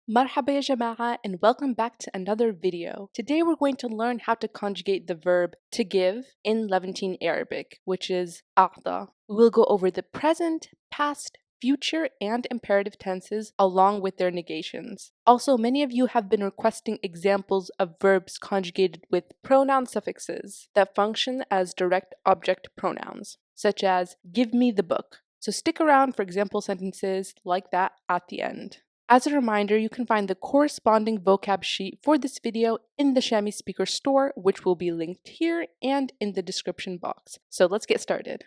Marhaba ya jama'a and welcome back to another video. Today we're going to learn how to conjugate the verb to give in Levantine Arabic, which is a'ta. We will go over the present, past, future, and imperative tenses along with their negations. Also, many of you have been requesting examples of verbs conjugated with pronoun suffixes that function as direct object pronouns, such as give me the book. So stick around for example sentences like that at the end. As a reminder, you can find the corresponding vocab sheet for this video in the Shami Speaker store, which will be linked here and in the description box. So let's get started.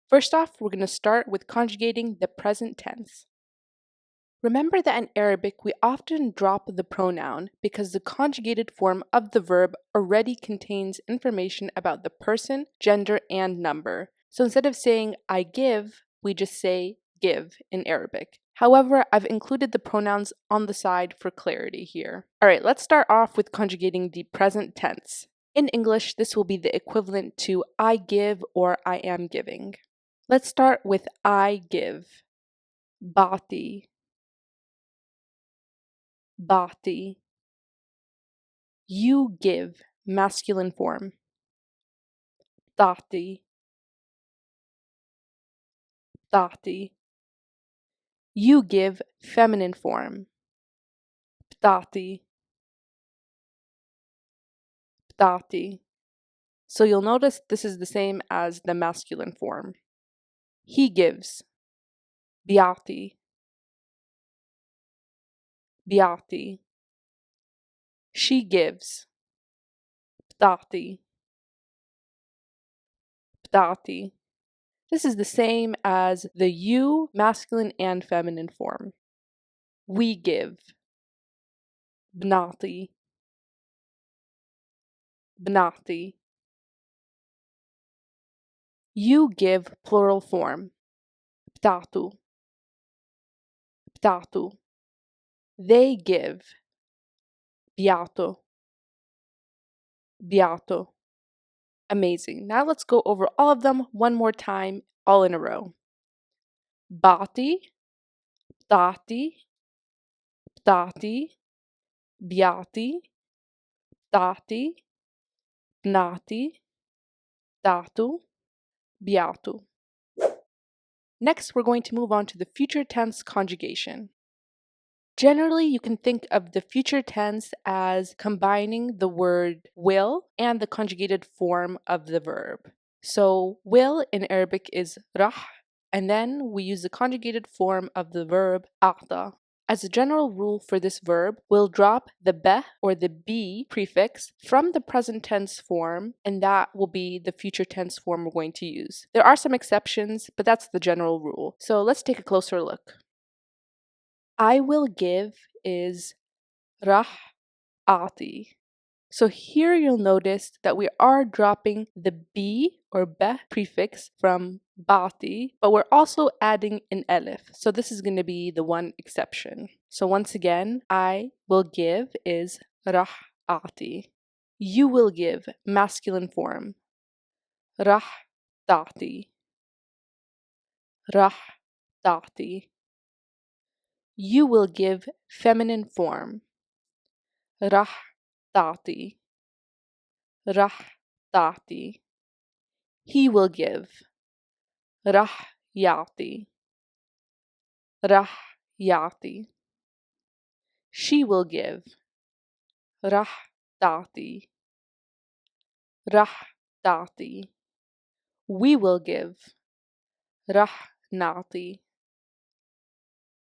First off, we're going to start with conjugating the present tense. Remember that in Arabic, we often drop the pronoun because the conjugated form of the verb already contains information about the person, gender, and number. So instead of saying I give, we just say give in Arabic. However, I've included the pronouns on the side for clarity here. Alright, let's start off with conjugating the present tense. In English, this will be the equivalent to I give or I am giving. Let's start with I give. Ba'ti. Ba'ti. You give, masculine form. Ta'ti. Ta'ti. You give, feminine form. Ptati. Ptati. So you'll notice this is the same as the masculine form. He gives. Biati. Biati. She gives. Ptati. Ptati. This is the same as the you, masculine and feminine form. We give. Bnati. Bnati. You give, plural form. Ptatu. Ptatu. They give. Biato. Biato. Amazing. Now let's go over all of them one more time, all in a row. Bati. Ptati. Ptati. Biati. Ptati. Bnati. Ptatu. Biatu. Next, we're going to move on to the future tense conjugation. Generally, you can think of the future tense as combining the word will and the conjugated form of the verb. So, will in Arabic is rah, and then we use the conjugated form of the verb a'ta. As a general rule for this verb, we'll drop the be or the be prefix from the present tense form, and that will be the future tense form we're going to use. There are some exceptions, but that's the general rule. So let's take a closer look. I will give is rah a'ti. So here you'll notice that we are dropping the be or be prefix from ba'ti, but we're also adding an elif. So this is going to be the one exception. So once again, I will give is rah a'ti. You will give, masculine form. Rah ta'ti. Rah ta'ti. You will give, feminine form. Rah ta'ti. Rah ta'ti. He will give. Rah ya'ti. Rah ya'ti. She will give. Rah ta'ti. Rah ta'ti. We will give. Rah na'ti.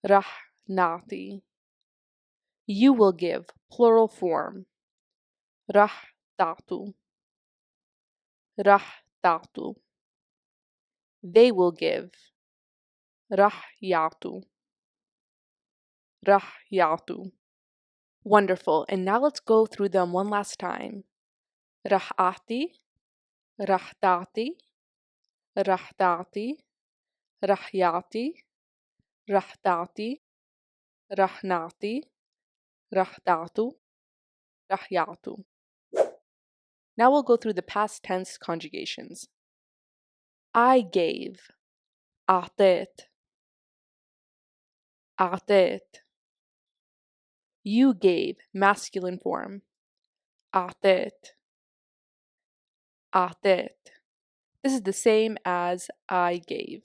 Rah na'ti. You will give, plural form. Rah ta'tu. Rah ta'tu. They will give. Rah ya'tu. Rah ya'tu. Wonderful. And now let's go through them one last time. Rah a'ti. Rah ta'ti. Rah ta'ti. Rah ya'ti. Rah ta'ti. Rah na'ti. Rah ta'tu. Rah ya'tu. Now we'll go through the past tense conjugations. I gave. أعطيت. أعطيت. You gave, masculine form. أعطيت. أعطيت. This is the same as I gave.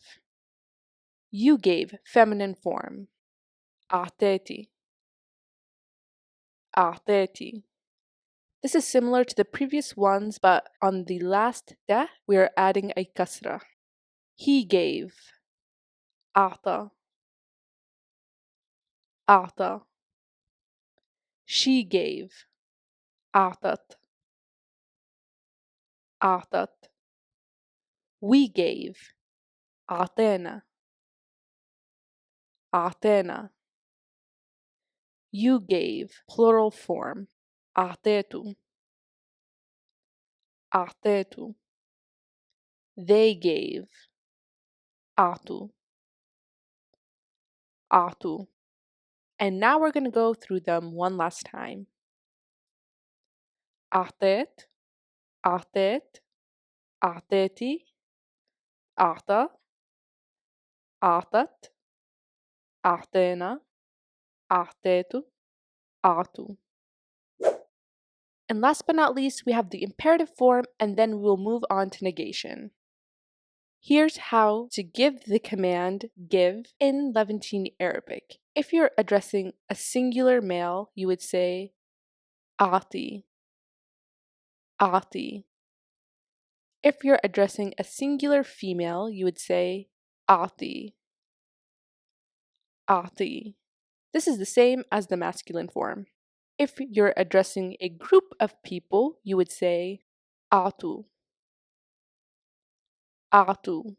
You gave, feminine form. أعطيتي. أعطيتي. This is similar to the previous ones, but on the last da, we are adding a kasra. He gave. أعطى. أعطى. She gave. أعطت. أعطت. We gave. أعطينا. أعطينا. You gave, plural form. أعطيتوا. أعطيتوا. They gave. أعطوا. أعطوا. And now we're going to go through them one last time. أعطيت. أعطيت. أعطيتي. أعطى. أعطت. أعطينا. أعطيتوا. أعطوا. And last but not least, we have the imperative form, and then we'll move on to negation. Here's how to give the command give in Levantine Arabic. If you're addressing a singular male, you would say أعطي. أعطي. If you're addressing a singular female, you would say أعطي. أعطي. This is the same as the masculine form. If you're addressing a group of people, you would say أعطوا. أعطوا.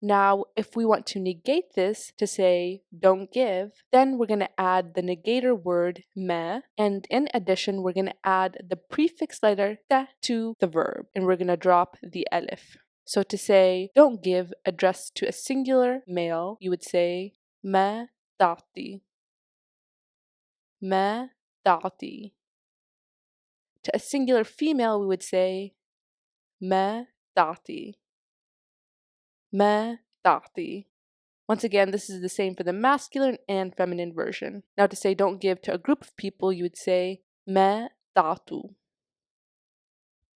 Now, if we want to negate this to say don't give, then we're going to add the negator word ma, and in addition, we're going to add the prefix letter ta to the verb, and we're going to drop the alif. So to say don't give addressed to a singular male, you would say ma ta'ti. Ma ta'ti. To a singular female, we would say ma ta'ti. Ma ta'ti. Once again, this is the same for the masculine and feminine version. Now to say don't give to a group of people, you would say ما تعطوا.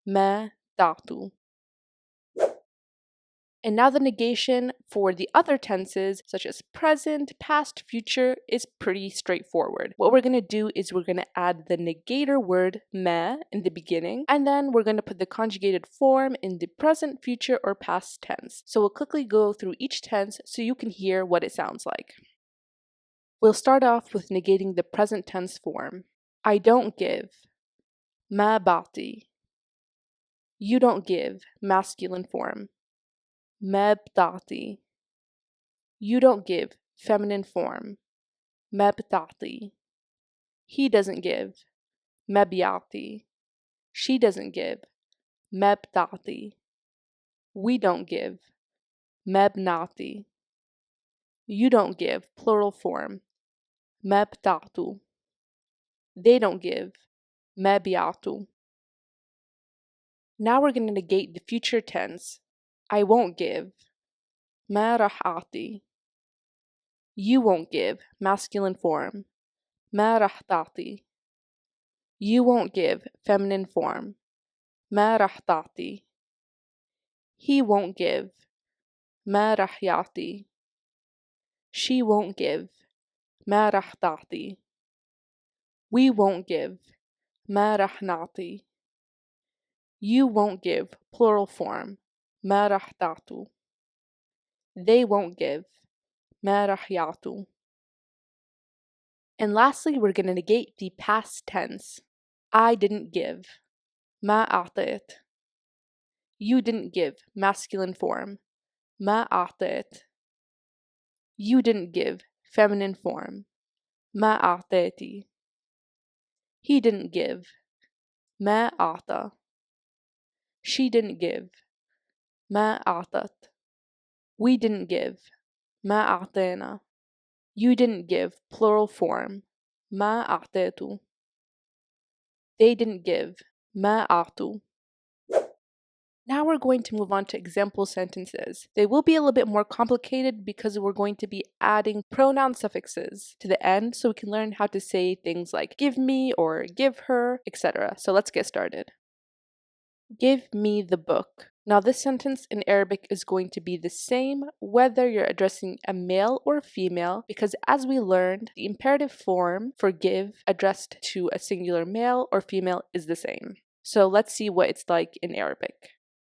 ما تعطوا. And now the negation for the other tenses, such as present, past, future, is pretty straightforward. What we're going to do is we're going to add the negator word ma in the beginning, and then we're going to put the conjugated form in the present, future, or past tense. So we'll quickly go through each tense so you can hear what it sounds like. We'll start off with negating the present tense form. I don't give. ما بعطي. You don't give, masculine form. ما بتعطي. You don't give, feminine form. ما بتعطي. He doesn't give. ما بيعطي. She doesn't give. ما بتعطي. We don't give. ما بنعطي. You don't give, plural form. ما بتعطوا. They don't give. ما بيعطوا. Now we're going to negate the future tense. I won't give. ما راح أعطي. You won't give, masculine form. ما راح تعطي. You won't give, feminine form. ما راح تعطي. He won't give. ما راح يعطي. She won't give. ما راح تعطي. We won't give. ما راح نعطي. You won't give, plural form. ما راح تعطوا. They won't give. ما راح يعطوا. And lastly, we're going to negate the past tense. I didn't give. ما أعطيت. You didn't give, masculine form. ما أعطيت. You didn't give, feminine form. ما أعطيتي. He didn't give. ما أعطى. She didn't give. ما أعطت. We didn't give. ما أعطينا. You didn't give, plural form. ما أعطيتوا. They didn't give. ما أعطوا. Now we're going to move on to example sentences. They will be a little bit more complicated because we're going to be adding pronoun suffixes to the end so we can learn how to say things like give me or give her, etc. So let's get started. Give me the book. Now this sentence in Arabic is going to be the same whether you're addressing a male or female, because as we learned, the imperative form for give addressed to a singular male or female is the same. So let's see what it's like in Arabic.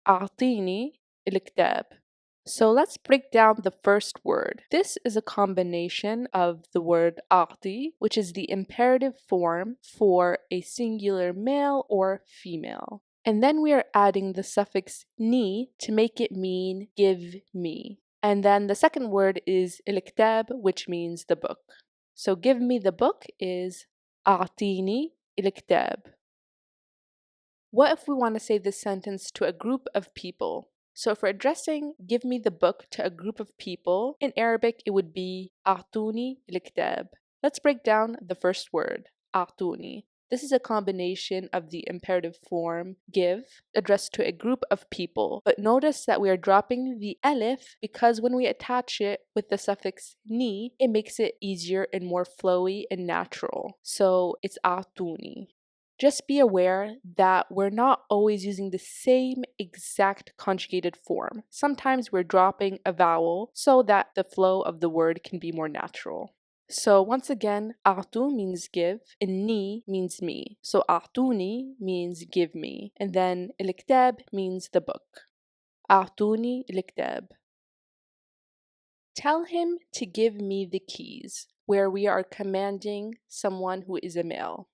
أعطيني الكتاب. So let's break down the first word. This is a combination of the word أعطي, which is the imperative form for a singular male or female. And then we are adding the suffix ni to make it mean give me. And then the second word is الكتاب, which means the book. So give me the book is أعطيني الكتاب. What if we want to say this sentence to a group of people? So if we're addressing give me the book to a group of people, in Arabic it would be أعطوني الكتاب. Let's break down the first word, أعطوني. This is a combination of the imperative form give addressed to a group of people. But notice that we are dropping the alif because when we attach it with the suffix ni, it makes it easier and more flowy and natural. So it's أعطوني. Just be aware that we're not always using the same exact conjugated form. Sometimes we're dropping a vowel so that the flow of the word can be more natural. So once again, أعطو means give and ni means me. So أعطوني means give me. And then الكتاب means the book. أعطوني الكتاب. Tell him to give me the keys, where we are commanding someone who is a male.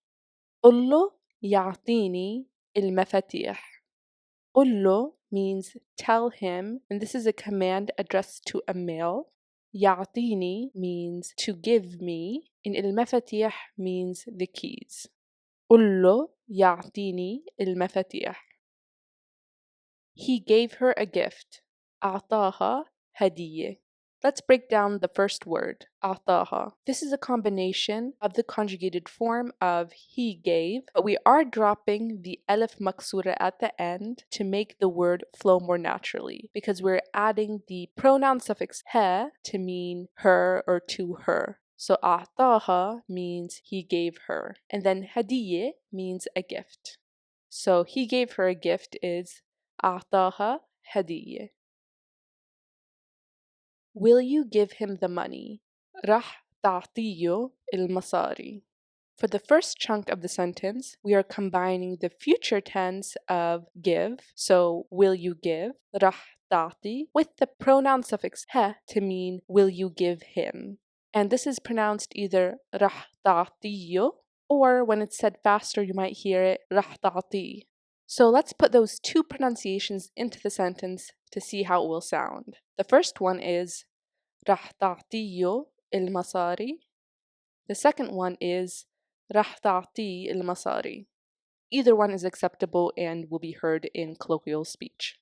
قل له يعطيني المفاتيح. قل له means tell him, and this is a command addressed to a male. يعطيني means to give me, and المفاتيح means the keys. قل له يعطيني المفاتيح. He gave her a gift. أعطاها هدية. Let's break down the first word, أعطاها. This is a combination of the conjugated form of he gave, but we are dropping the alif maksura at the end to make the word flow more naturally, because we're adding the pronoun suffix he to mean her or to her. So أعطاها means he gave her, and then هدية means a gift. So he gave her a gift is أعطاها هدية. Will you give him the money? راح تعطيه المصاري. For the first chunk of the sentence, we are combining the future tense of give, so will you give, راح تعطي, with the pronoun suffix he to mean will you give him. And this is pronounced either راح تعطيه, or when it's said faster, you might hear it راح تعطيه. So let's put those two pronunciations into the sentence to see how it will sound. The first one is راح تعطيه المصاري. The second one is راح تعطيه المصاري. Either one is acceptable and will be heard in colloquial speech.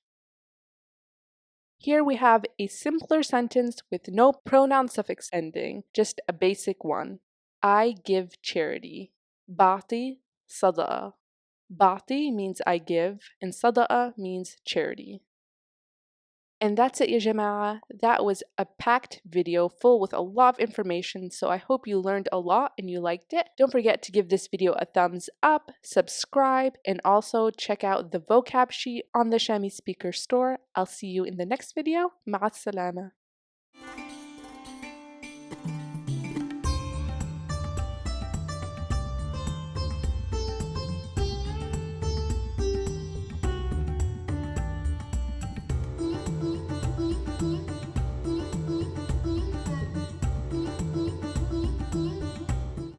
Here we have a simpler sentence with no pronoun suffix ending, just a basic one. I give charity. بعطي صدقة. بعطي means I give, and صدقة means charity. And that's it, ya jama'a. That was a packed video full with a lot of information, so I hope you learned a lot and you liked it. Don't forget to give this video a thumbs up, subscribe, and also check out the vocab sheet on the Shami Speaker store. I'll see you in the next video. Ma'a salama.